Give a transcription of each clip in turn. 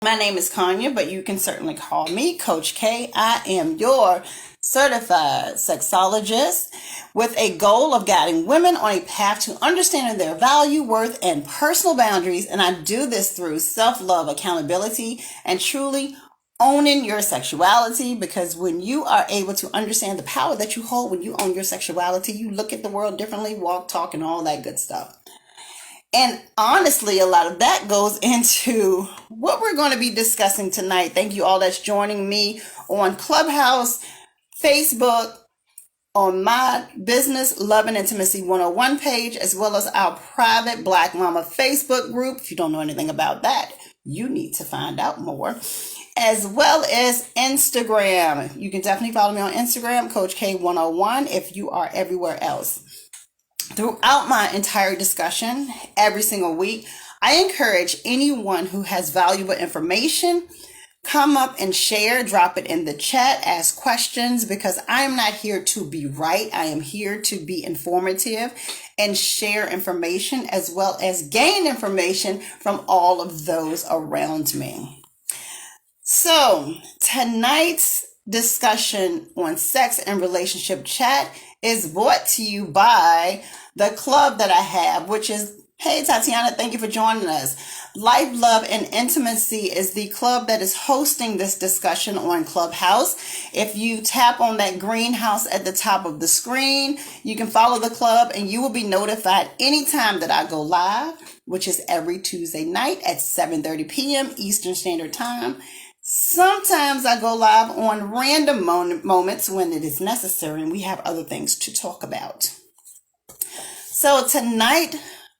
My name is Kanya, but you can certainly call me Coach K. I am your certified sexologist with a goal of guiding women on a path to understanding their value, worth, and personal boundaries. And I do this through self-love, accountability, and truly owning your sexuality, because when you are able to understand the power that you hold when you own your sexuality, you look at the world differently, walk, talk, and all that good stuff. And honestly, a lot of that goes into what we're going to be discussing tonight. Thank you all that's joining me on Clubhouse, Facebook, on my business Love and Intimacy 101 page, as well as our private Black Mama Facebook group. If you don't know anything about that, you need to find out more. As well as Instagram. You can definitely follow me on Instagram, Coach K101, if you are everywhere else. Throughout my entire discussion, every single week, I encourage anyone who has valuable information, come up and share, drop it in the chat, ask questions, because I'm not here to be right. I am here to be informative and share information as well as gain information from all of those around me. So tonight's discussion on sex and relationship chat is brought to you by the club that I have, which is, hey Tatiana, thank you for joining us. Life, Love, and Intimacy is the club that is hosting this discussion on Clubhouse. If you tap on that greenhouse at the top of the screen, you can follow the club and you will be notified anytime that I go live, which is every Tuesday night at 7:30 p.m. Eastern Standard Time. Sometimes I go live on random moments when it is necessary and we have other things to talk about. So tonight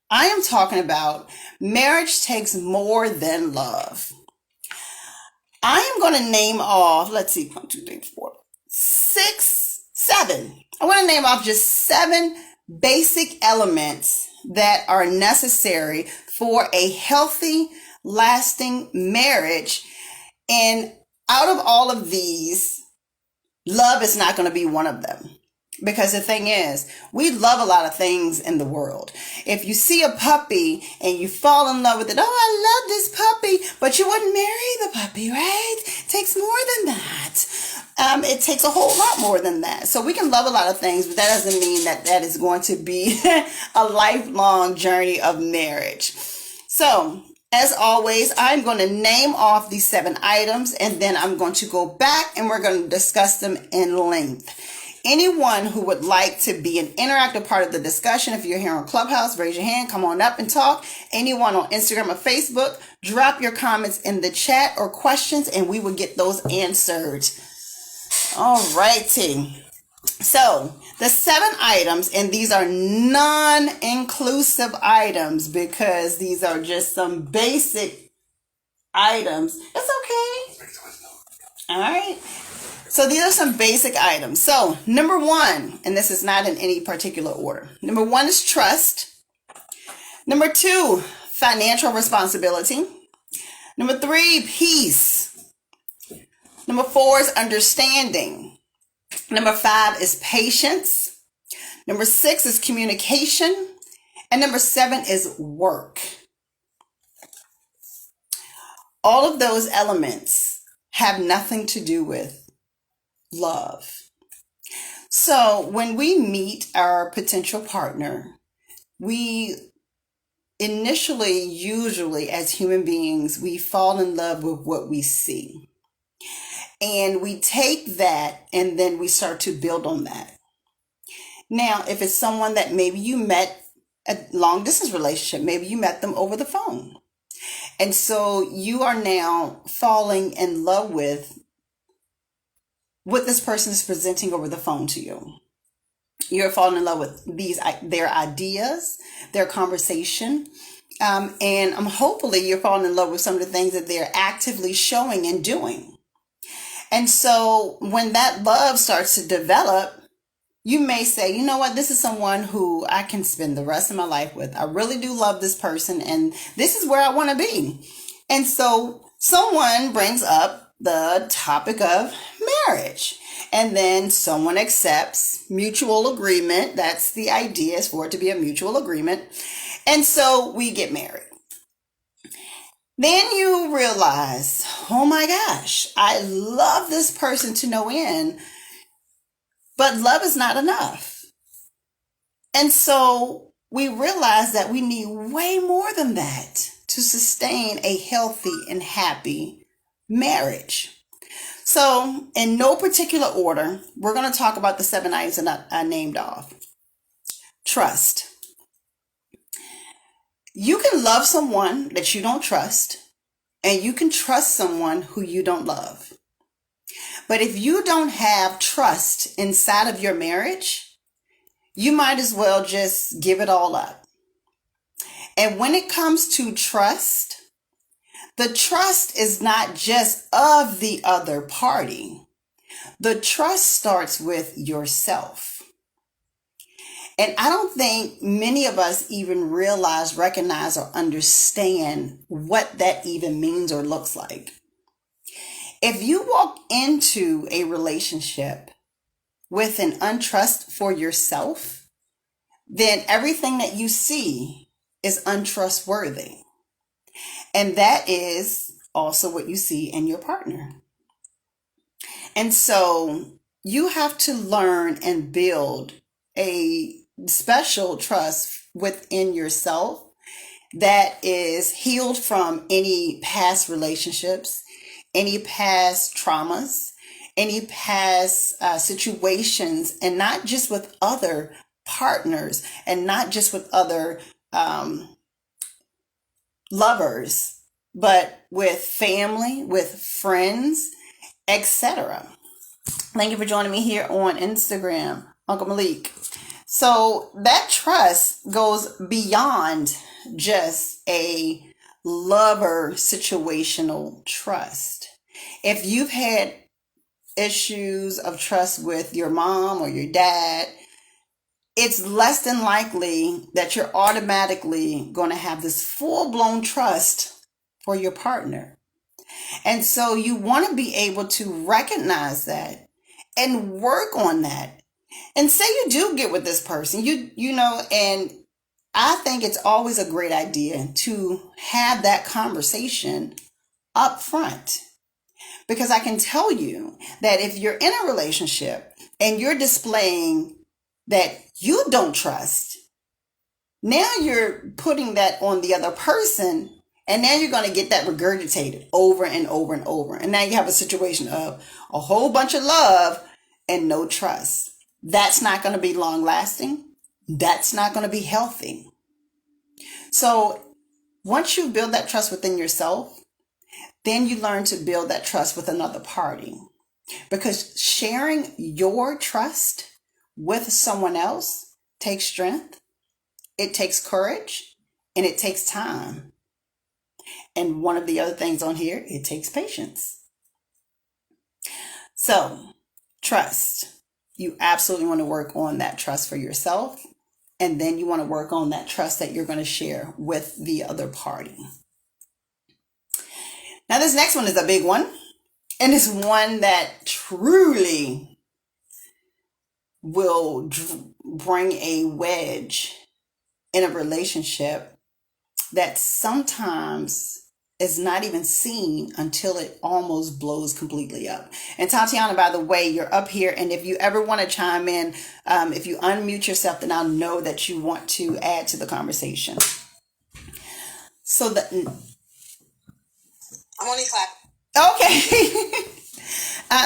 I am talking about marriage takes more than love. I am going to name off, let's see, 1, 2, 3, 4, 6, 7. I want to name off just 7 basic elements that are necessary for a healthy, lasting marriage. And out of all of these, love is not going to be one of them. Because the thing is, we love a lot of things in the world. If you see a puppy and you fall in love with it, oh, I love this puppy, but you wouldn't marry the puppy, right? It takes more than that. It takes a whole lot more than that. So we can love a lot of things, but that doesn't mean that that is going to be a lifelong journey of marriage. So, as always, I'm going to name off these 7 items, and then I'm going to go back and we're going to discuss them in length. Anyone who would like to be an interactive part of the discussion, if you're here on Clubhouse, raise your hand, come on up and talk. Anyone on Instagram or Facebook, drop your comments in the chat or questions and we will get those answered. All righty. So the 7 items, and these are non-inclusive items because these are just some basic items. It's okay. All right. So these are some basic items. So number 1, and this is not in any particular order. Number 1 is trust. Number 2, financial responsibility. Number 3, peace. Number 4 is understanding. Number 5 is patience. Number 6 is communication. And number 7 is work. All of those elements have nothing to do with love. So when we meet our potential partner, we initially, usually as human beings, we fall in love with what we see. And we take that and then we start to build on that. Now, if it's someone that maybe you met a long distance relationship, maybe you met them over the phone. And so you are now falling in love with what this person is presenting over the phone to you. You're falling in love with their ideas, their conversation, and hopefully you're falling in love with some of the things that they're actively showing and doing. And so when that love starts to develop, you may say, you know what, this is someone who I can spend the rest of my life with. I really do love this person, and this is where I want to be. And so someone brings up the topic of marriage, and then someone accepts mutual agreement. That's the idea, is for it to be a mutual agreement. And so we get married. Then you realize, oh my gosh, I love this person to no end, but love is not enough. And so we realize that we need way more than that to sustain a healthy and happy marriage. So, in no particular order, we're going to talk about the 7 items that I named off. Trust. You can love someone that you don't trust, and you can trust someone who you don't love. But if you don't have trust inside of your marriage, you might as well just give it all up. And when it comes to trust, the trust is not just of the other party. The trust starts with yourself. And I don't think many of us even realize, recognize, or understand what that even means or looks like. If you walk into a relationship with an untrust for yourself, then everything that you see is untrustworthy. And that is also what you see in your partner. And so you have to learn and build a special trust within yourself that is healed from any past relationships, any past traumas, any past situations, and not just with other partners and not just with other lovers, but with family, with friends, etc. Thank you for joining me here on Instagram, Uncle Malik. So that trust goes beyond just a lover situational trust. If you've had issues of trust with your mom or your dad, it's less than likely that you're automatically going to have this full-blown trust for your partner. And so you want to be able to recognize that and work on that. And say you do get with this person, you know, and I think it's always a great idea to have that conversation up front. Because I can tell you that if you're in a relationship and you're displaying that you don't trust, now you're putting that on the other person, and now you're going to get that regurgitated over and over and over. And now you have a situation of a whole bunch of love and no trust. That's not going to be long lasting. That's not going to be healthy. So once you build that trust within yourself, then you learn to build that trust with another party. Because sharing your trust with someone else takes strength, it takes courage, and it takes time. And one of the other things on here, it takes patience. So, trust. You absolutely want to work on that trust for yourself. And then you want to work on that trust that you're going to share with the other party. Now, this next one is a big one. And it's one that truly will bring a wedge in a relationship that sometimes is not even seen until it almost blows completely up. And Tatiana, by the way, you're up here, and if you ever want to chime in, if you unmute yourself, then I'll know that you want to add to the conversation. So I'm only clapping. Okay.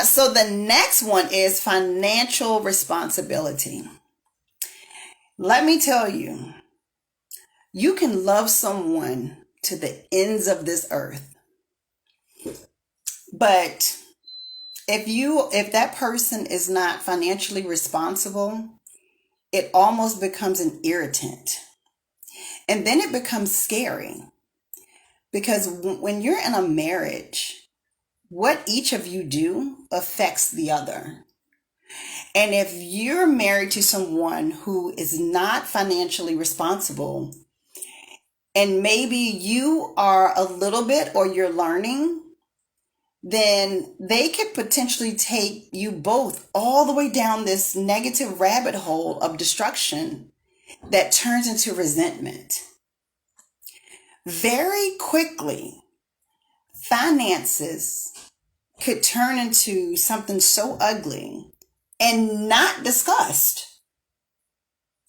So the next one is financial responsibility. Let me tell you, you can love someone to the ends of this earth, but if that person is not financially responsible, it almost becomes an irritant. And then it becomes scary, because when you're in a marriage, what each of you do affects the other. And if you're married to someone who is not financially responsible, and maybe you are a little bit or you're learning, then they could potentially take you both all the way down this negative rabbit hole of destruction that turns into resentment. Very quickly, finances could turn into something so ugly and not discussed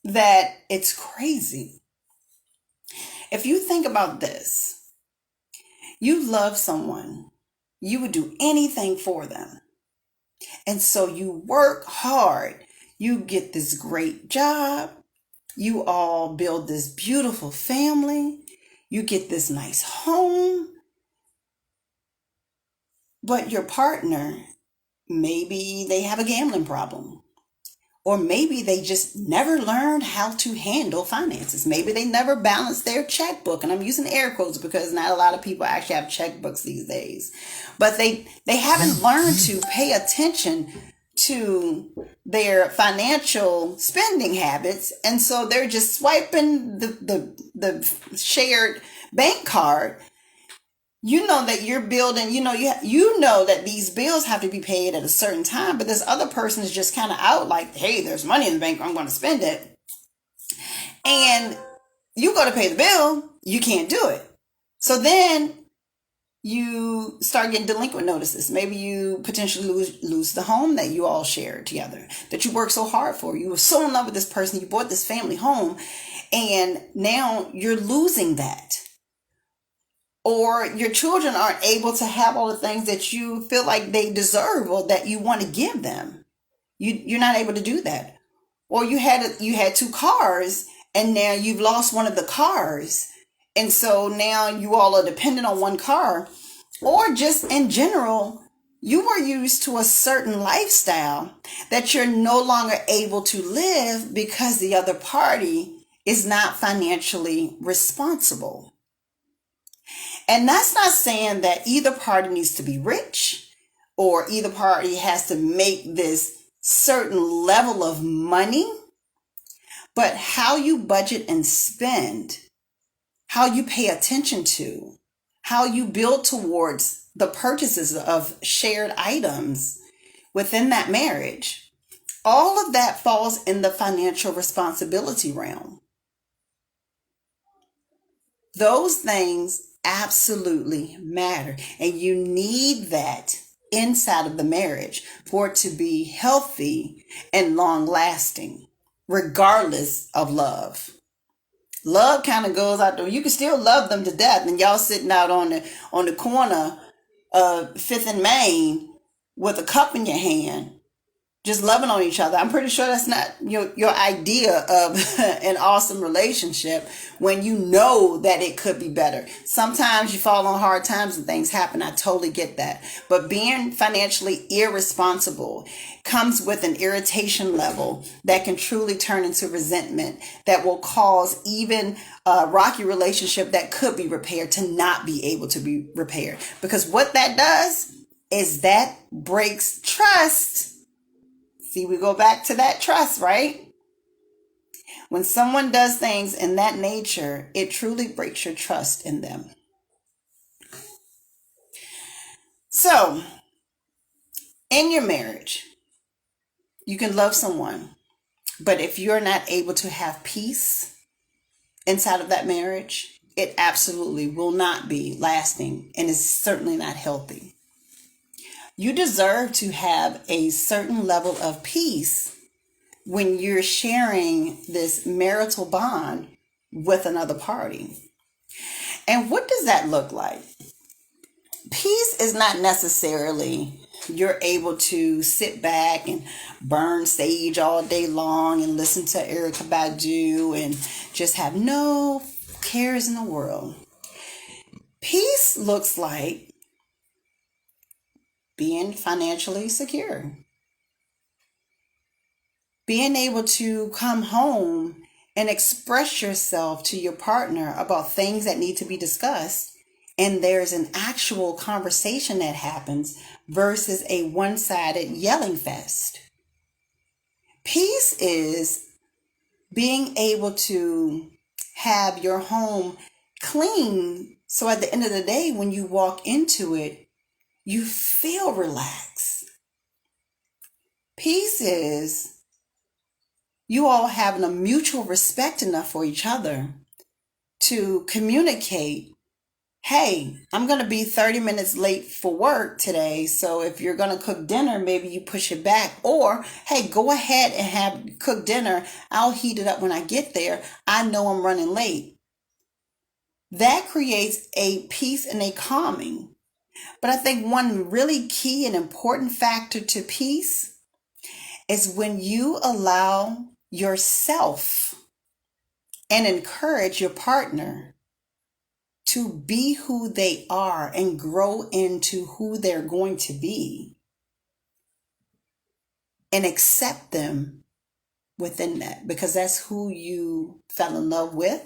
that it's crazy. If you think about this, you love someone, you would do anything for them. And so you work hard. You get this great job. You all build this beautiful family. You get this nice home. But your partner, maybe they have a gambling problem. Or maybe they just never learned how to handle finances. Maybe they never balanced their checkbook. And I'm using air quotes because not a lot of people actually have checkbooks these days. But they haven't learned to pay attention to their financial spending habits. And so they're just swiping the shared bank card. You know that you're building, you know that these bills have to be paid at a certain time, but this other person is just kind of out like, hey, there's money in the bank, I'm going to spend it. And you go to pay the bill, you can't do it. So then you start getting delinquent notices. Maybe you potentially lose the home that you all shared together, that you worked so hard for. You were so in love with this person, you bought this family home, and now you're losing that. Or your children aren't able to have all the things that you feel like they deserve or that you want to give them. You're not able to do that. Or you had two cars and now you've lost one of the cars. And so now you all are dependent on one car. Or just in general, you were used to a certain lifestyle that you're no longer able to live because the other party is not financially responsible. And that's not saying that either party needs to be rich or either party has to make this certain level of money, but how you budget and spend, how you pay attention to, how you build towards the purchases of shared items within that marriage, all of that falls in the financial responsibility realm. Those things absolutely matter. And you need that inside of the marriage for it to be healthy and long lasting, regardless of love. Love kind of goes out there. You can still love them to death, and y'all sitting out on the corner of 5th and Main with a cup in your hand, just loving on each other. I'm pretty sure that's not your idea of an awesome relationship when you know that it could be better. Sometimes you fall on hard times and things happen. I totally get that. But being financially irresponsible comes with an irritation level that can truly turn into resentment that will cause even a rocky relationship that could be repaired to not be able to be repaired. Because what that does is that breaks trust. See, we go back to that trust, right? When someone does things in that nature, it truly breaks your trust in them. So, in your marriage, you can love someone, but if you're not able to have peace inside of that marriage, it absolutely will not be lasting and is certainly not healthy. You deserve to have a certain level of peace when you're sharing this marital bond with another party. And what does that look like? Peace is not necessarily you're able to sit back and burn sage all day long and listen to Erykah Badu and just have no cares in the world. Peace looks like being financially secure. Being able to come home and express yourself to your partner about things that need to be discussed, and there's an actual conversation that happens versus a one-sided yelling fest. Peace is being able to have your home clean so at the end of the day when you walk into it, you feel relaxed. Peace is you all having a mutual respect enough for each other to communicate hey, I'm going to be 30 minutes late for work today. So if you're going to cook dinner, maybe you push it back. Or, hey, go ahead and cook dinner. I'll heat it up when I get there. I know I'm running late. That creates a peace and a calming. But I think one really key and important factor to peace is when you allow yourself and encourage your partner to be who they are and grow into who they're going to be and accept them within that, because that's who you fell in love with.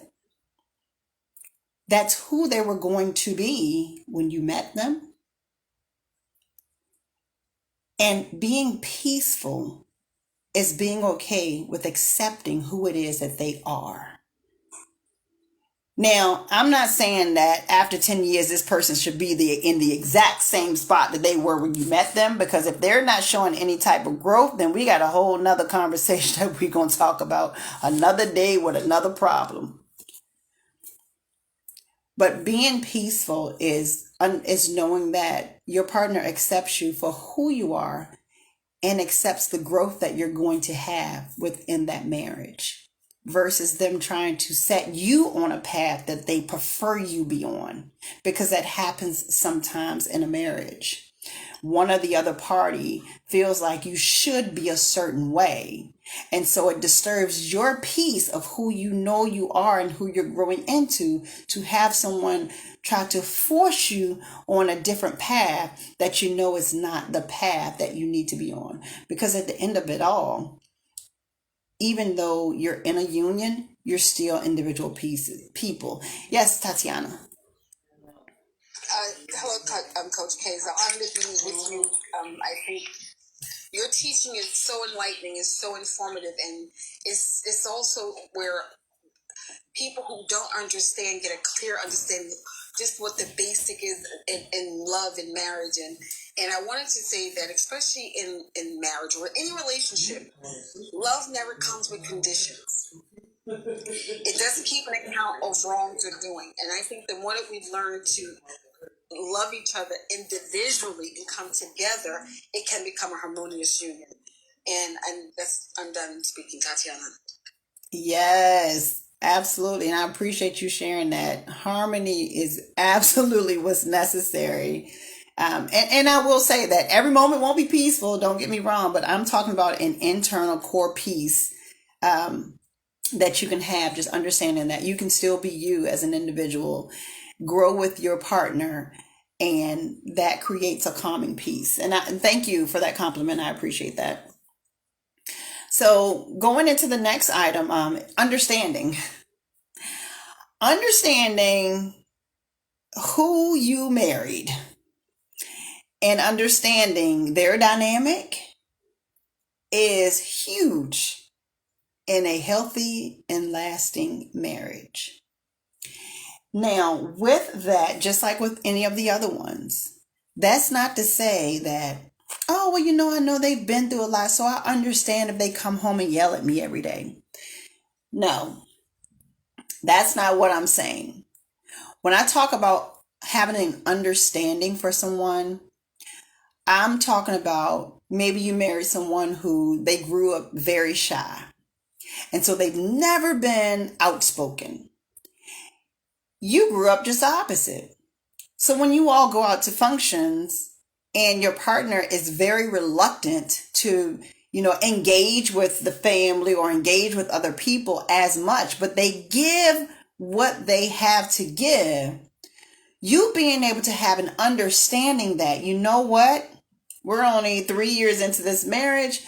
That's who they were going to be when you met them. And being peaceful is being okay with accepting who it is that they are. Now, I'm not saying that after 10 years, this person should be in the exact same spot that they were when you met them, because if they're not showing any type of growth, then we got a whole nother conversation that we're going to talk about another day with another problem. But being peaceful is knowing that your partner accepts you for who you are and accepts the growth that you're going to have within that marriage, versus them trying to set you on a path that they prefer you be on, because that happens sometimes in a marriage. One or the other party feels like you should be a certain way. And so it disturbs your peace of who you know you are and who you're growing into, to have someone try to force you on a different path that you know is not the path that you need to be on. Because at the end of it all, even though you're in a union, you're still individual people. Yes, Tatiana. Hello, Coach K. So I'm to be with you. I think your teaching is so enlightening, is so informative, and it's also where people who don't understand get a clear understanding of just what the basic is in love and marriage. And I wanted to say that, especially in marriage or any relationship, love never comes with conditions. It doesn't keep an account of wrongs you're doing. And I think the more that we've learned to love each other individually and come together, it can become a harmonious union. And I'm done speaking, Tatiana. Yes, absolutely. And I appreciate you sharing that. Harmony is absolutely what's necessary. And I will say that every moment won't be peaceful, don't get me wrong, but I'm talking about an internal core peace that you can have, just understanding that you can still be you as an individual, grow with your partner, and that creates a calming peace. And thank you for that compliment. I appreciate that. So going into the next item, understanding. Understanding who you married and understanding their dynamic is huge in a healthy and lasting marriage. Now, with that, just like with any of the other ones, that's not to say that, oh, well, I know they've been through a lot, so I understand if they come home and yell at me every day. No, that's not what I'm saying. When I talk about having an understanding for someone, I'm talking about maybe you married someone who they grew up very shy. And so they've never been outspoken. You grew up just the opposite. So when you all go out to functions and your partner is very reluctant to, engage with the family or engage with other people as much, but they give what they have to give, you being able to have an understanding that, you know what, we're only 3 years into this marriage.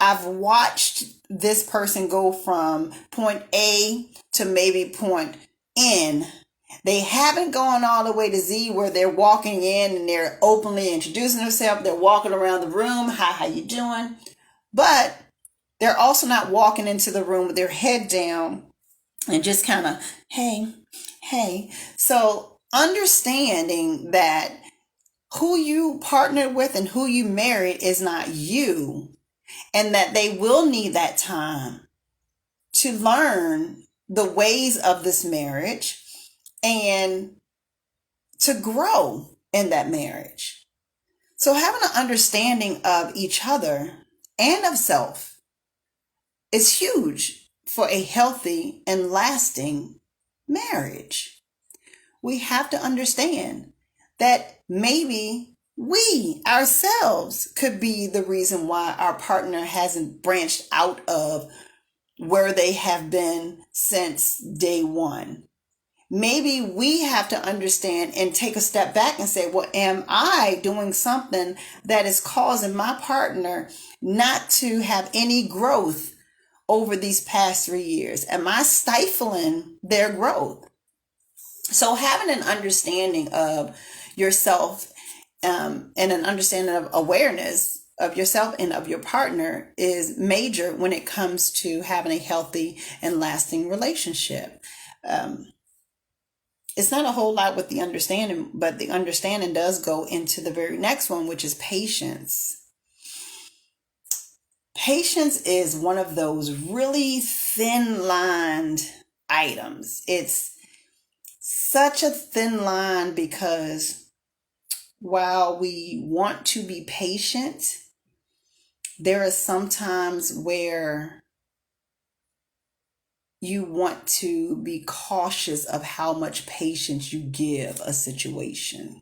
I've watched this person go from point A to maybe point N. They haven't gone all the way to Z where they're walking in and they're openly introducing themselves. They're walking around the room. Hi, how you doing? But they're also not walking into the room with their head down and just kind of, hey, hey. So understanding that who you partnered with and who you married is not you, and that they will need that time to learn the ways of this marriage and to grow in that marriage. So having an understanding of each other and of self is huge for a healthy and lasting marriage. We have to understand that maybe we ourselves could be the reason why our partner hasn't branched out of where they have been since day one. Maybe we have to understand and take a step back and say, well, am I doing something that is causing my partner not to have any growth over these past 3 years? Am I stifling their growth? So having an understanding of yourself and an understanding of awareness of yourself and of your partner is major when it comes to having a healthy and lasting relationship. It's not a whole lot with the understanding, but the understanding does go into the very next one, which is patience. Patience is one of those really thin-lined items. It's such a thin line because while we want to be patient, there are some times where you want to be cautious of how much patience you give a situation.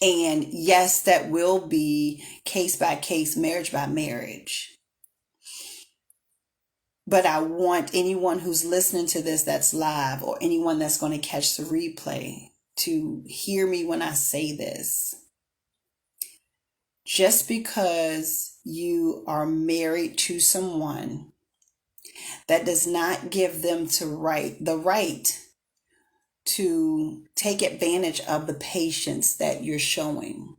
And yes, that will be case by case, marriage by marriage. But I want anyone who's listening to this that's live or anyone that's going to catch the replay to hear me when I say this. Just because you are married to someone, that does not give them the right to take advantage of the patience that you're showing.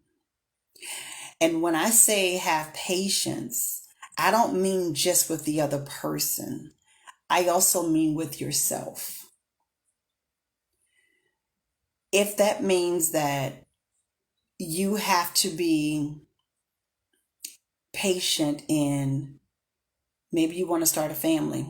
And when I say have patience, I don't mean just with the other person. I also mean with yourself. If that means that you have to be patient in, maybe you want to start a family.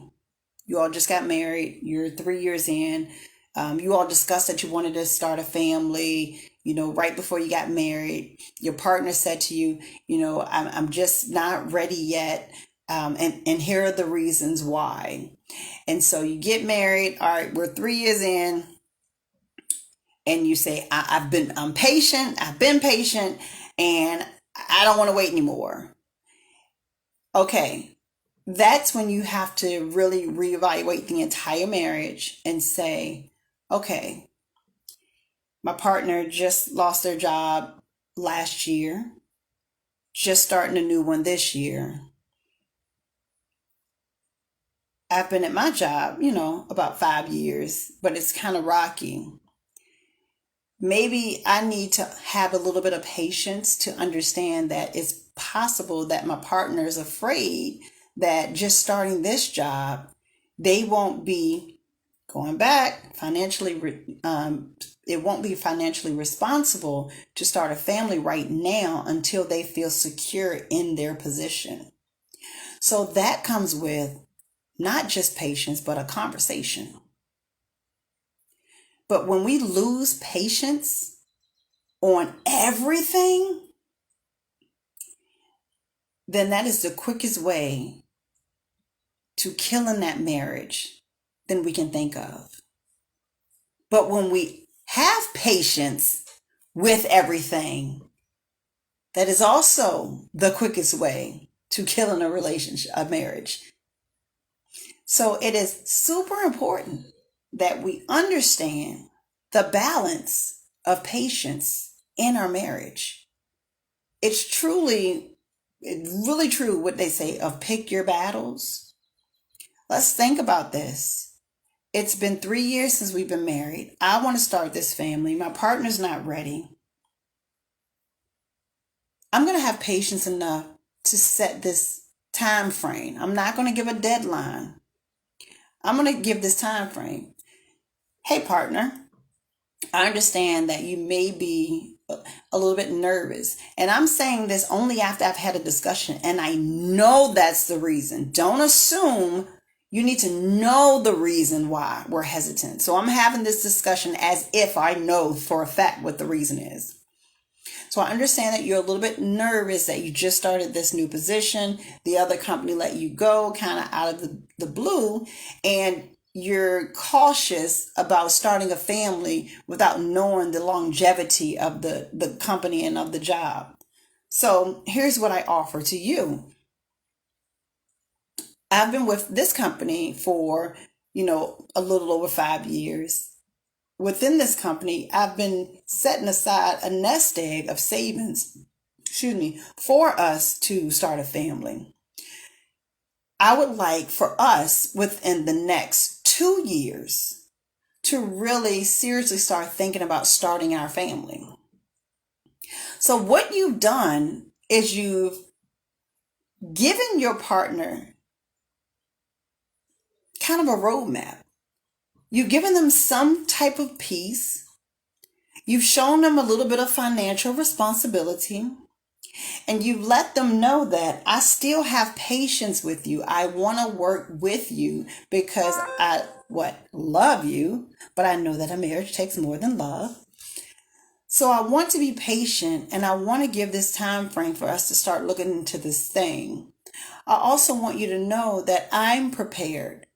You all just got married. You're 3 years in. You all discussed that you wanted to start a family, right before you got married. Your partner said to you, I'm just not ready yet. And here are the reasons why. And so you get married. All right, we're 3 years in. And you say, I'm patient. I've been patient and I don't want to wait anymore. Okay. That's when you have to really reevaluate the entire marriage and say, okay, my partner just lost their job last year, just starting a new one this year. I've been at my job, about 5 years, but it's kind of rocky. Maybe I need to have a little bit of patience to understand that it's possible that my partner is afraid that just starting this job, they won't be going back financially. It won't be financially responsible to start a family right now until they feel secure in their position. So that comes with not just patience, but a conversation. But when we lose patience on everything, then that is the quickest way to killing that marriage than we can think of. But when we have patience with everything, that is also the quickest way to killing a relationship, a marriage. So it is super important that we understand the balance of patience in our marriage. It's really true what they say of pick your battles. Let's think about this. It's been 3 years since we've been married. I want to start this family. My partner's not ready. I'm going to have patience enough to set this time frame. I'm not going to give a deadline. I'm going to give this time frame. Hey, partner, I understand that you may be a little bit nervous. And I'm saying this only after I've had a discussion. And I know that's the reason. Don't assume You need to know the reason why we're hesitant. So I'm having this discussion as if I know for a fact what the reason is. So I understand that you're a little bit nervous that you just started this new position. The other company let you go kind of out of the blue, and you're cautious about starting a family without knowing the longevity of the company and of the job. So here's what I offer to you. I've been with this company for, a little over 5 years. Within this company, I've been setting aside a nest egg of savings, for us to start a family. I would like for us within the next 2 years to really seriously start thinking about starting our family. So what you've done is you've given your partner kind of a roadmap. You've given them some type of peace. You've shown them a little bit of financial responsibility, and you've let them know that I still have patience with you. I want to work with you because I love you, but I know that a marriage takes more than love. So I want to be patient, and I want to give this time frame for us to start looking into this thing. I also want you to know that I'm prepared.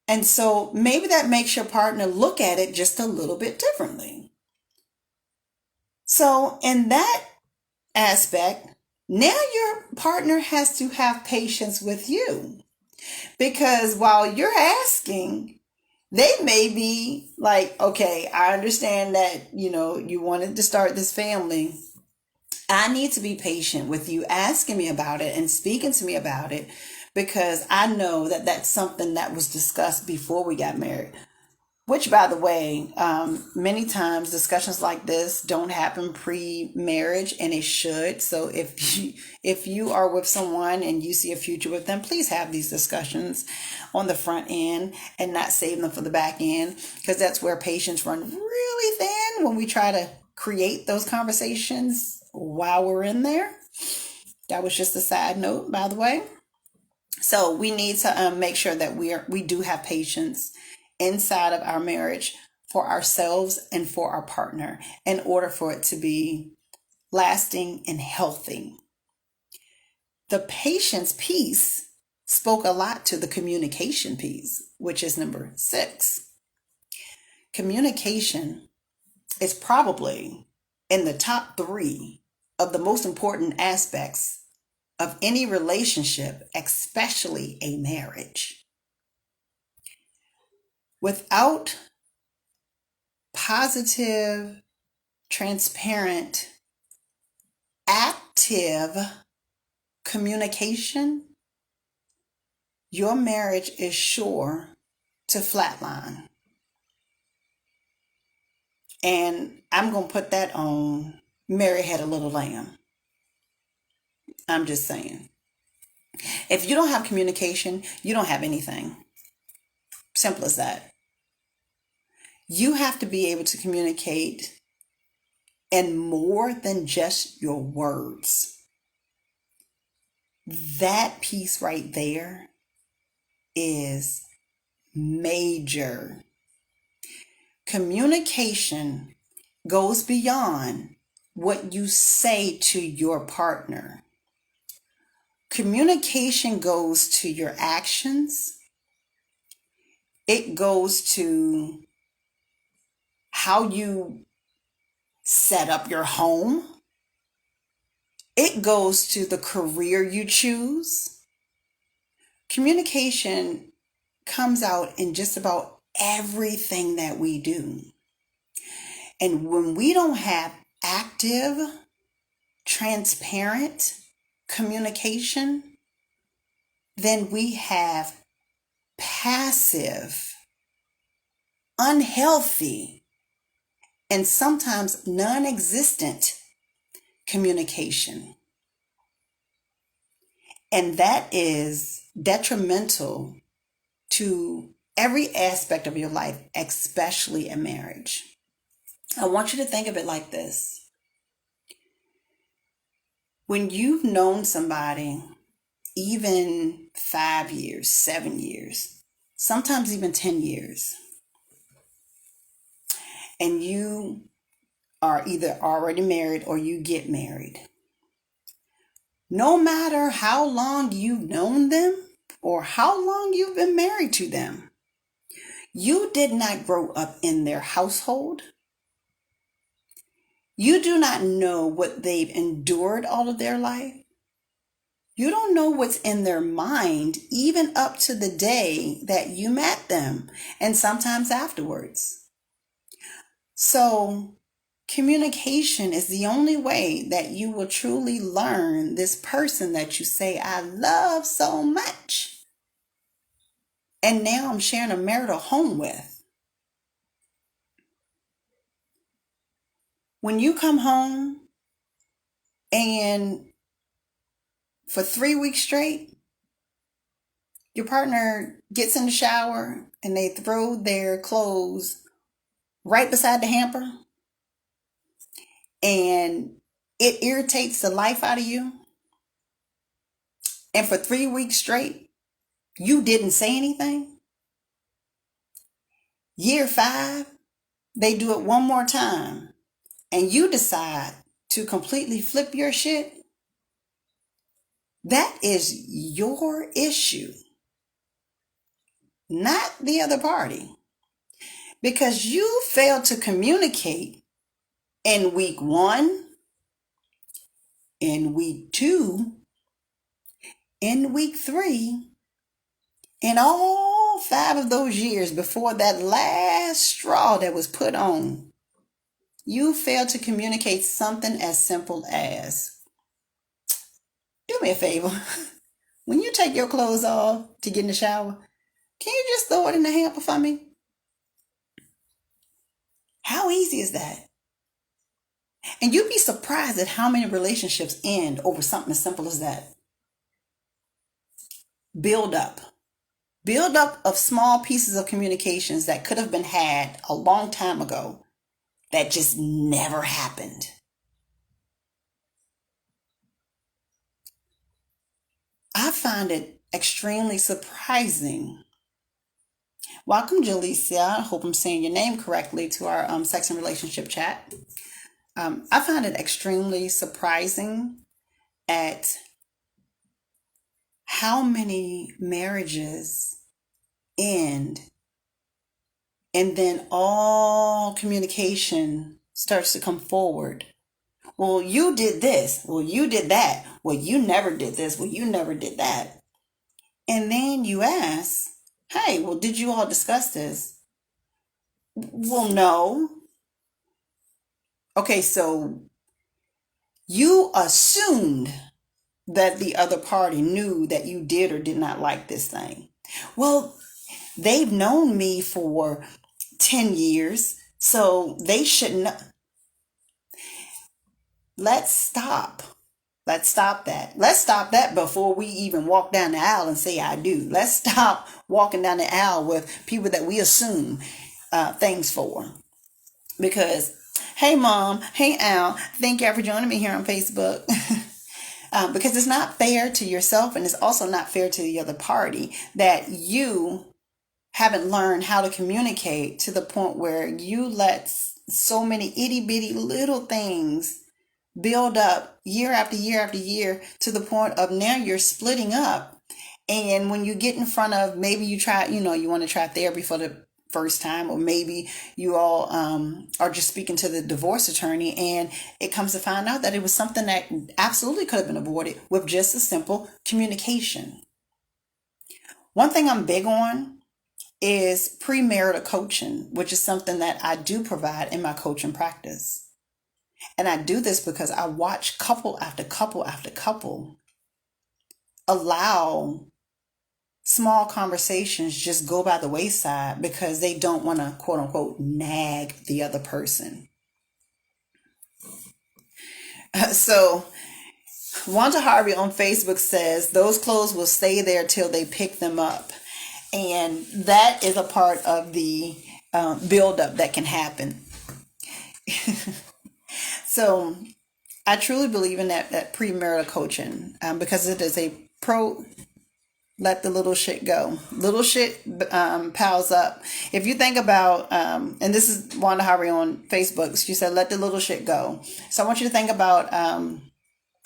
And so maybe that makes your partner look at it just a little bit differently. So in that aspect, now your partner has to have patience with you, because while you're asking, they may be like, okay, I understand that, you wanted to start this family. I need to be patient with you asking me about it and speaking to me about it, because I know that that's something that was discussed before we got married. Which, by the way, many times discussions like this don't happen pre-marriage, and it should. So if you are with someone and you see a future with them, please have these discussions on the front end and not save them for the back end, because that's where patience runs really thin when we try to create those conversations while we're in there. That was just a side note, by the way. So we need to make sure that we do have patience inside of our marriage for ourselves and for our partner in order for it to be lasting and healthy. The patience piece spoke a lot to the communication piece, which is number 6. Communication is probably in the top 3 of the most important aspects of any relationship, especially a marriage. Without positive, transparent, active communication, your marriage is sure to flatline. And I'm going to put that on Mary Had a Little Lamb. I'm just saying. If you don't have communication, you don't have anything. Simple as that. You have to be able to communicate in more than just your words. That piece right there is major. Communication goes beyond what you say to your partner. Communication goes to your actions. It goes to how you set up your home. It goes to the career you choose. Communication comes out in just about everything that we do. And when we don't have active, transparent communication, then we have passive, unhealthy, and sometimes non-existent communication. And that is detrimental to every aspect of your life, especially a marriage. I want you to think of it like this. When you've known somebody, even 5 years, 7 years, sometimes even 10 years, and you are either already married or you get married, no matter how long you've known them or how long you've been married to them, you did not grow up in their household. You do not know what they've endured all of their life. You don't know what's in their mind, even up to the day that you met them, and sometimes afterwards. So, communication is the only way that you will truly learn this person that you say, I love so much, and now I'm sharing a marital home with. When you come home and for 3 weeks straight, your partner gets in the shower and they throw their clothes right beside the hamper, and it irritates the life out of you, and for 3 weeks straight, you didn't say anything. Year 5, they do it one more time, and you decide to completely flip your shit. That is your issue, not the other party. Because you failed to communicate in week 1, in week 2, in week 3, in all 5 of those years before that last straw that was put on. You failed to communicate something as simple as, do me a favor. When you take your clothes off to get in the shower, can you just throw it in the hamper for me? How easy is that? And you'd be surprised at how many relationships end over something as simple as that. Build up. Build up of small pieces of communications that could have been had a long time ago that just never happened. I find it extremely surprising. Welcome, Jalecia. I hope I'm saying your name correctly to our sex and relationship chat. I find it extremely surprising at how many marriages end, and then all communication starts to come forward. Well, you did this. Well, you did that. Well, you never did this. Well, you never did that. And then you ask, hey, well, did you all discuss this? Well, no. Okay, so you assumed that the other party knew that you did or did not like this thing. Well, they've known me for 10 years, so they shouldn't. Let's stop. Let's stop that. Let's stop that before we even walk down the aisle and say I do. Let's stop walking down the aisle with people that we assume things for. Because, hey mom, hey Al, thank you for joining me here on Facebook. Because it's not fair to yourself, and it's also not fair to the other party that you haven't learned how to communicate to the point where you let so many itty bitty little things build up year after year after year to the point of now you're splitting up. And when you get in front of, maybe you try, you want to try therapy for the first time, or maybe you all are just speaking to the divorce attorney, and it comes to find out that it was something that absolutely could have been avoided with just a simple communication. One thing I'm big on is premarital coaching, which is something that I do provide in my coaching practice. And I do this because I watch couple after couple after couple allow small conversations just go by the wayside because they don't want to, quote unquote, nag the other person. So Wanda Harvey on Facebook says those clothes will stay there till they pick them up. And that is a part of the buildup that can happen. So I truly believe in that premarital coaching because it is a let the little shit go. Little shit piles up. If you think about, and this is Wanda Harvey on Facebook, she said, let the little shit go. So I want you to think about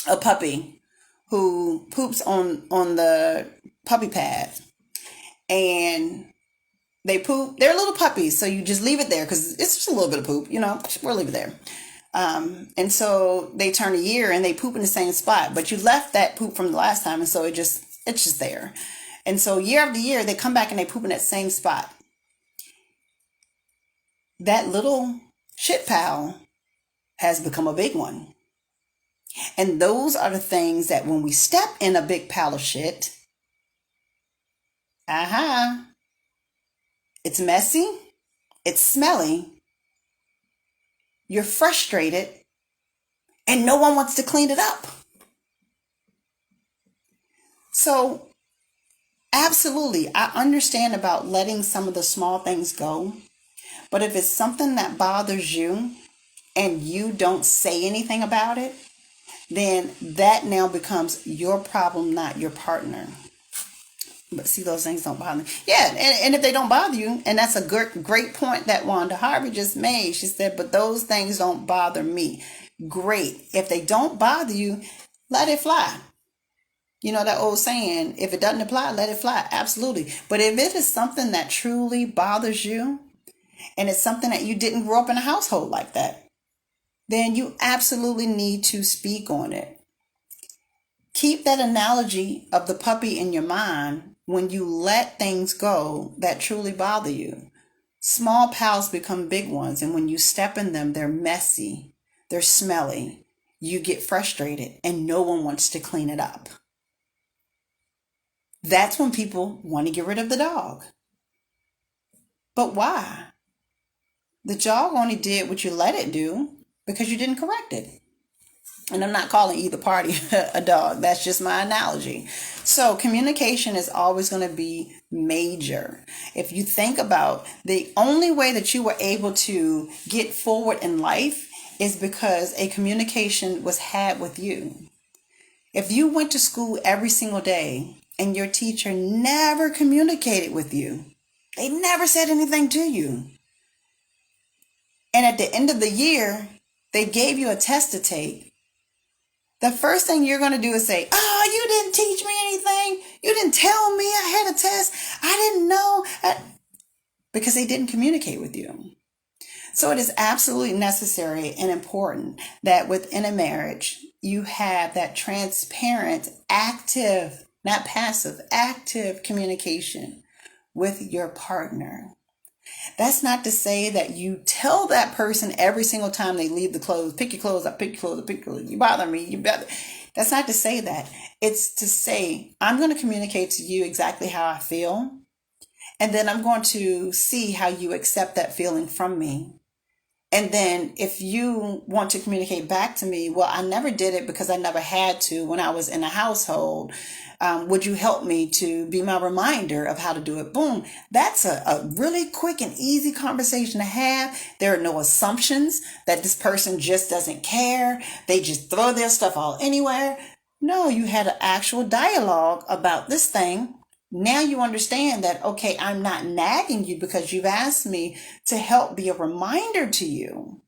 a puppy who poops on the puppy pad, and they poop. They're little puppies, so you just leave it there because it's just a little bit of poop. We'll leave it there. And so they turn a year and they poop in the same spot, but you left that poop from the last time, and so it's just there. And so year after year, they come back and they poop in that same spot. That little shit pile has become a big one. And those are the things that when we step in a big pile of shit, it's messy, it's smelly, you're frustrated, and no one wants to clean it up. So, absolutely, I understand about letting some of the small things go. But if it's something that bothers you and you don't say anything about it, then that now becomes your problem, not your partner. But see, those things don't bother me. Yeah, and if they don't bother you, and that's a great point that Wanda Harvey just made. She said, but those things don't bother me. Great. If they don't bother you, let it fly. You know that old saying, if it doesn't apply, let it fly. Absolutely. But if it is something that truly bothers you, and it's something that you didn't grow up in a household like that, then you absolutely need to speak on it. Keep that analogy of the puppy in your mind when you let things go that truly bother you. Small piles become big ones, and when you step in them, they're messy, they're smelly, you get frustrated, and no one wants to clean it up. That's when people want to get rid of the dog. But why? The dog only did what you let it do because you didn't correct it. And I'm not calling either party a dog. That's just my analogy. So communication is always going to be major. If you think about the only way that you were able to get forward in life is because a communication was had with you. If you went to school every single day and your teacher never communicated with you, they never said anything to you, and at the end of the year, they gave you a test to take, the first thing you're going to do is say, oh, you didn't teach me anything. You didn't tell me I had a test. I didn't know. Because they didn't communicate with you. So it is absolutely necessary and important that within a marriage, you have that transparent, active, not passive, active communication with your partner. That's not to say that you tell that person every single time they leave the clothes, pick your clothes up, pick your clothes up, pick your clothes up. You bother me, you bother. That's not to say that. It's to say, I'm going to communicate to you exactly how I feel. And then I'm going to see how you accept that feeling from me. And then if you want to communicate back to me, well, I never did it because I never had to when I was in a household. Would you help me to be my reminder of how to do it? Boom. That's a really quick and easy conversation to have. There are no assumptions that this person just doesn't care. They just throw their stuff all anywhere. No, you had an actual dialogue about this thing. Now you understand that, okay, I'm not nagging you because you've asked me to help be a reminder to you.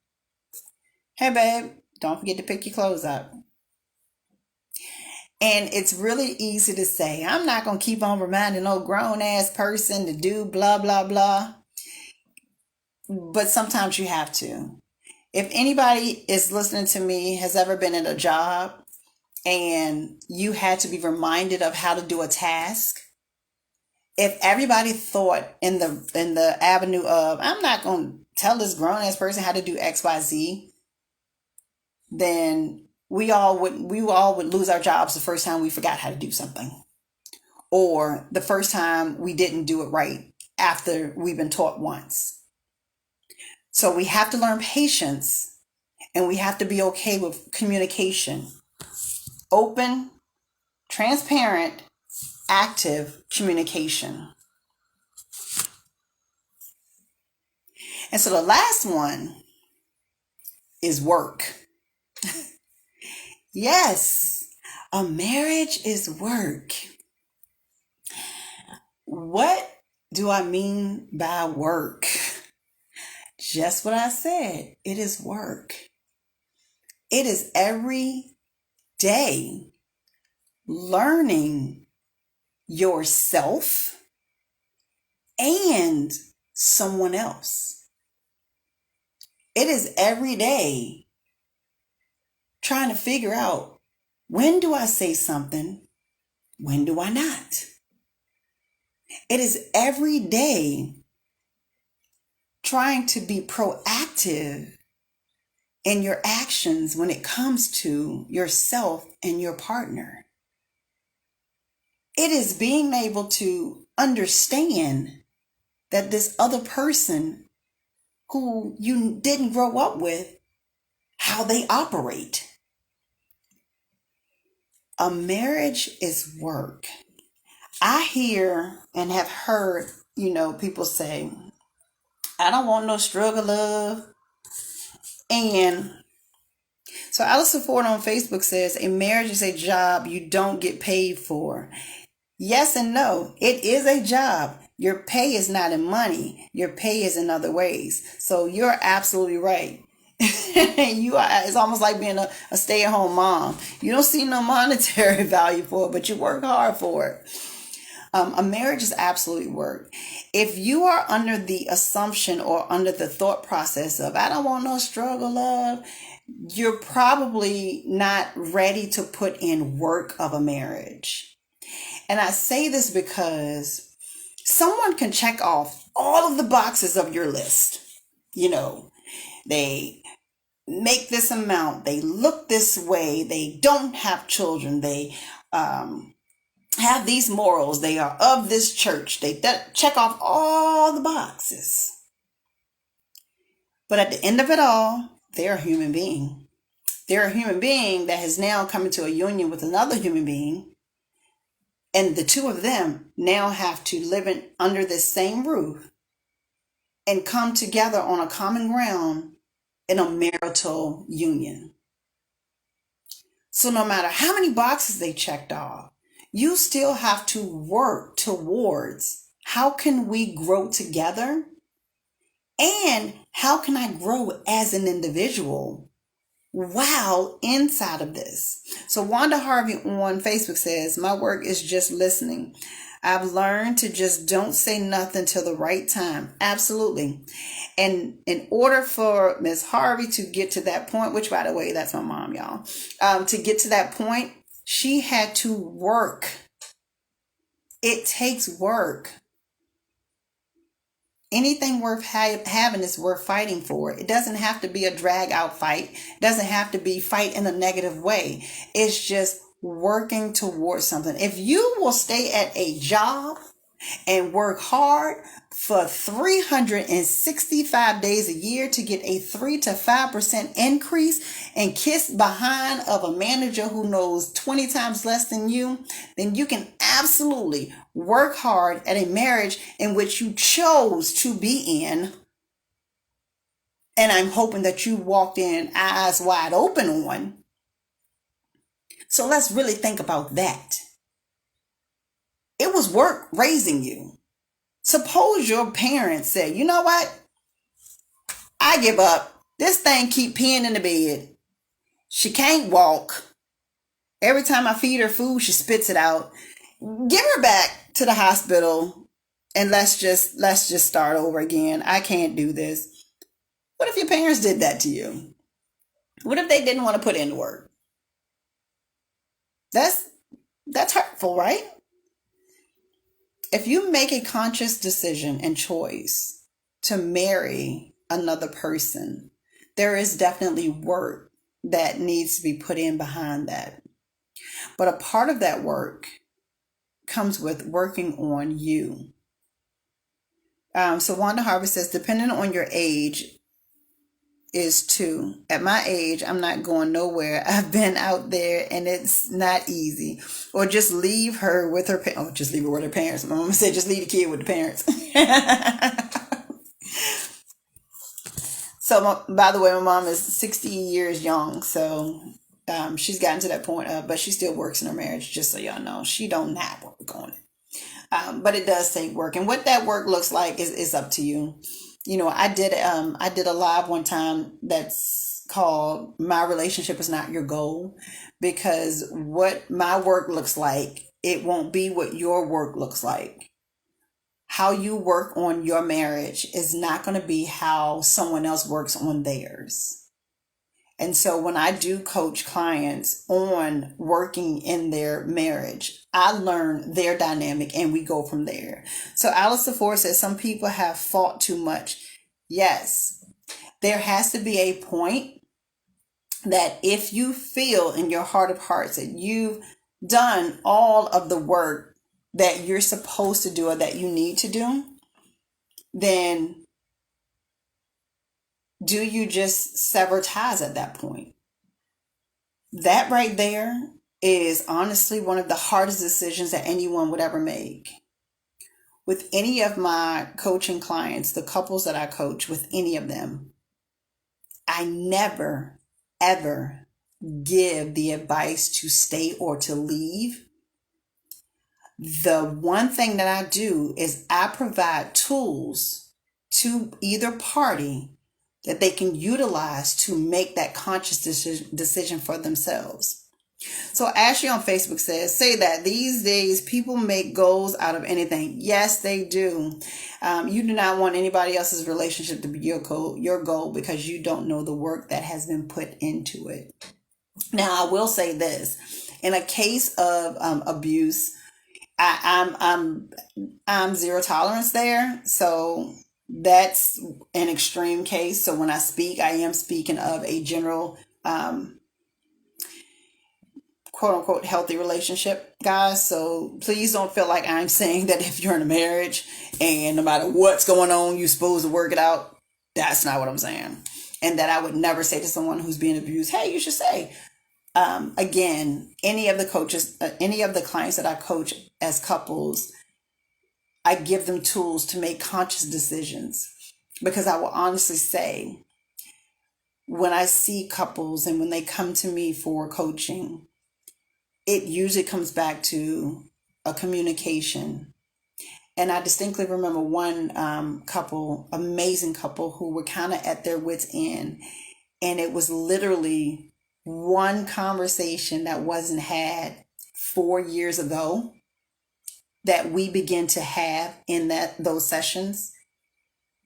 Hey, babe, don't forget to pick your clothes up. And it's really easy to say, I'm not going to keep on reminding no grown-ass person to do blah, blah, blah. But sometimes you have to. If anybody is listening to me has ever been in a job and you had to be reminded of how to do a task, if everybody thought in the avenue of, I'm not going to tell this grown-ass person how to do X, Y, Z, then we all would lose our jobs the first time we forgot how to do something, or the first time we didn't do it right after we've been taught once. So we have to learn patience, and we have to be okay with communication. Open, transparent, active communication. And so the last one is work. Yes, a marriage is work. What do I mean by work? Just what I said. It is work. It is every day learning yourself and someone else. It is every day trying to figure out, when do I say something? When do I not? It is every day trying to be proactive in your actions when it comes to yourself and your partner. It is being able to understand that this other person who you didn't grow up with, how they operate. A marriage is work. I hear and have heard, people say, I don't want no struggle love. And so Allison Ford on Facebook says, a marriage is a job you don't get paid for. Yes and no. It is a job. Your pay is not in money. Your pay is in other ways. So you're absolutely right. It's almost like being a stay-at-home mom. You don't see no monetary value for it, but you work hard for it. A marriage is absolutely work. If you are under the assumption or under the thought process of, I don't want no struggle love, you're probably not ready to put in work of a marriage. And I say this because someone can check off all of the boxes of your list. They make this amount, they look this way, they don't have children, they have these morals, they are of this church, they check off all the boxes. But at the end of it all, they're a human being. They're a human being that has now come into a union with another human being. And the two of them now have to live under this same roof and come together on a common ground in a marital union. So no matter how many boxes they checked off, you still have to work towards, how can we grow together? And how can I grow as an individual while inside of this? So Wanda Harvey on Facebook says, my work is just listening. I've learned to just don't say nothing till the right time. Absolutely. And in order for Miss Harvey to get to that point, which by the way, that's my mom, y'all, to get to that point, she had to work. It takes work. Anything worth having is worth fighting for. It doesn't have to be a drag out fight. It doesn't have to be fight in a negative way. It's just working towards something. If you will stay at a job and work hard for 365 days a year to get a 3 to 5% increase and kiss behind of a manager who knows 20 times less than you, then you can absolutely work hard at a marriage in which you chose to be in. And I'm hoping that you walked in eyes wide open on. So let's really think about that. It was work raising you. Suppose your parents said, you know what? I give up. This thing keep peeing in the bed. She can't walk. Every time I feed her food, she spits it out. Give her back to the hospital and let's just start over again. I can't do this. What if your parents did that to you? What if they didn't want to put in the work? That's hurtful, right? If you make a conscious decision and choice to marry another person, there is definitely work that needs to be put in behind that. But a part of that work comes with working on you. So Wanda Harvey says, depending on your age, is 2. At my age, I'm not going nowhere. I've been out there and it's not easy. Or just leave her with her parents. Oh, just leave her with her parents. My mom said, just leave the kid with the parents. So, by the way, my mom is 60 years young. So she's gotten to that point, but she still works in her marriage, just so y'all know. She don't not work on it. But it does take work, and what that work looks like is up to you. I did a live one time that's called "My Relationship Is Not Your Goal," because what my work looks like, it won't be what your work looks like. How you work on your marriage is not going to be how someone else works on theirs. And so when I do coach clients on working in their marriage, I learn their dynamic and we go from there. So Alice Ford says some people have fought too much. Yes, there has to be a point that if you feel in your heart of hearts that you've done all of the work that you're supposed to do or that you need to do, then do you just sever ties at that point? That right there is honestly one of the hardest decisions that anyone would ever make. With any of my coaching clients, the couples that I coach, with any of them, I never, ever give the advice to stay or to leave. The one thing that I do is I provide tools to either party that they can utilize to make that conscious decision for themselves. So Ashley on Facebook says, say that these days people make goals out of anything. Yes, they do. You do not want anybody else's relationship to be your goal because you don't know the work that has been put into it. Now, I will say this. In a case of abuse, I'm zero tolerance there. So that's an extreme case. So when I speak, I am speaking of a general quote unquote healthy relationship, guys. So please don't feel like I'm saying that if you're in a marriage and no matter what's going on, you're supposed to work it out. That's not what I'm saying. And that I would never say to someone who's being abused, hey, you should say. Again, any of the coaches, any of the clients that I coach as couples, I give them tools to make conscious decisions. Because I will honestly say, when I see couples and when they come to me for coaching, it usually comes back to a communication. And I distinctly remember one couple, amazing couple, who were kind of at their wits' end. And it was literally one conversation that wasn't had 4 years ago that we begin to have in those sessions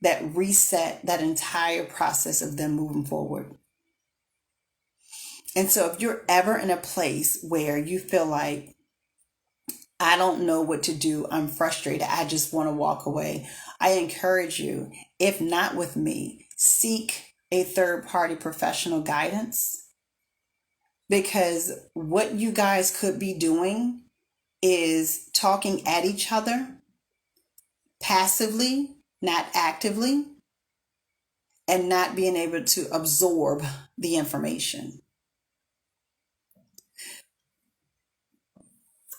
that reset that entire process of them moving forward. And so if you're ever in a place where you feel like, I don't know what to do, I'm frustrated, I just want to walk away, I encourage you, if not with me, seek a third-party professional guidance. Because what you guys could be doing is talking at each other passively, not actively, and not being able to absorb the information.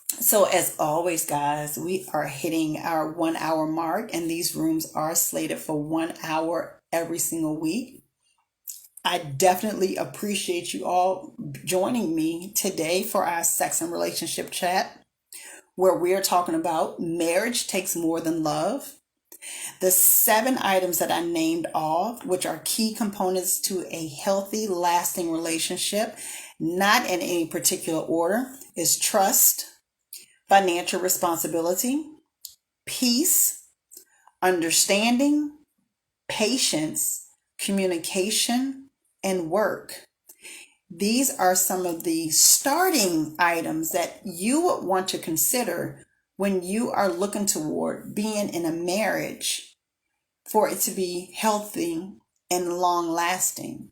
So as always, guys, we are hitting our 1 hour mark, and these rooms are slated for 1 hour every single week. I definitely appreciate you all joining me today for our sex and relationship chat, where we are talking about marriage takes more than love. The 7 items that I named off, which are key components to a healthy, lasting relationship, not in any particular order, is trust, financial responsibility, peace, understanding, patience, communication, and work. These are some of the starting items that you would want to consider when you are looking toward being in a marriage for it to be healthy and long lasting.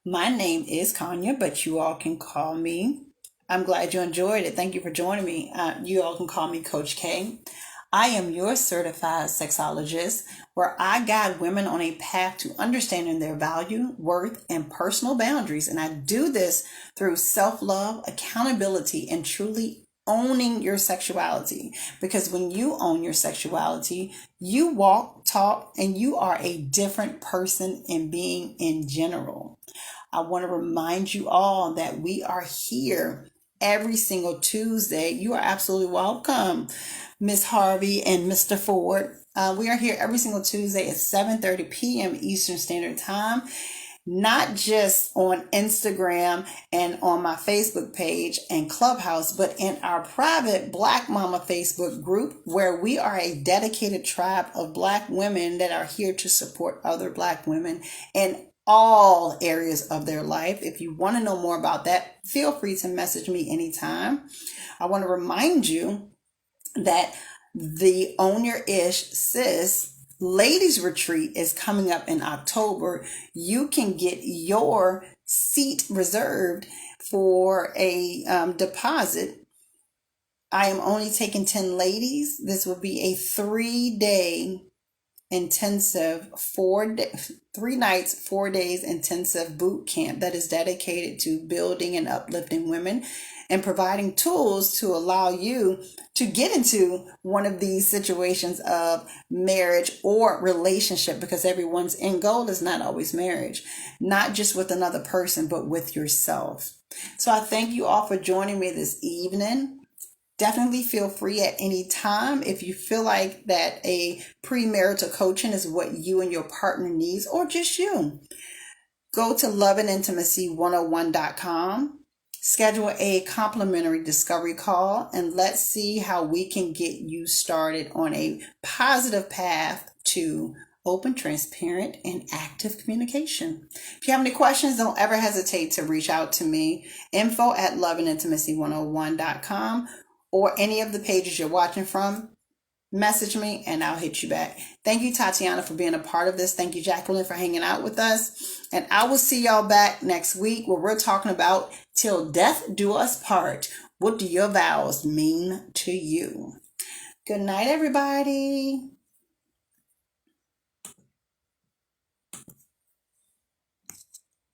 My name is Kanya, but you all can call me. I'm glad you enjoyed it. Thank you for joining me. You all can call me Coach K. I am your certified sexologist, where I guide women on a path to understanding their value, worth, and personal boundaries. And I do this through self-love, accountability, and truly owning your sexuality. Because when you own your sexuality, you walk, talk, and you are a different person in being in general. I want to remind you all that we are here every single Tuesday. You are absolutely welcome, Miss Harvey and Mr. Ford. We are here every single Tuesday at 7:30 p.m. Eastern Standard Time. Not just on Instagram and on my Facebook page and Clubhouse, but in our private Black Mama Facebook group, where we are a dedicated tribe of Black women that are here to support other Black women in all areas of their life. If you want to know more about that, feel free to message me anytime. I want to remind you that the Own Your Ish Sis Ladies Retreat is coming up in October. You can get your seat reserved for a deposit. I am only taking 10 ladies. This will be a 3-day intensive 3 nights, 4 days intensive boot camp that is dedicated to building and uplifting women and providing tools to allow you to get into one of these situations of marriage or relationship, because everyone's end goal is not always marriage, not just with another person, but with yourself. So I thank you all for joining me this evening. Definitely feel free at any time if you feel like that a premarital coaching is what you and your partner needs, or just you. Go to loveandintimacy101.com, schedule a complimentary discovery call, and let's see how we can get you started on a positive path to open, transparent, and active communication. If you have any questions, don't ever hesitate to reach out to me, info@loveandintimacy101.com, or any of the pages you're watching from. Message me and I'll hit you back. Thank you, Tatiana, for being a part of this. Thank you, Jacqueline, for hanging out with us. And I will see y'all back next week, where we're talking about Till Death Do Us Part. What do your vows mean to you? Good night, everybody.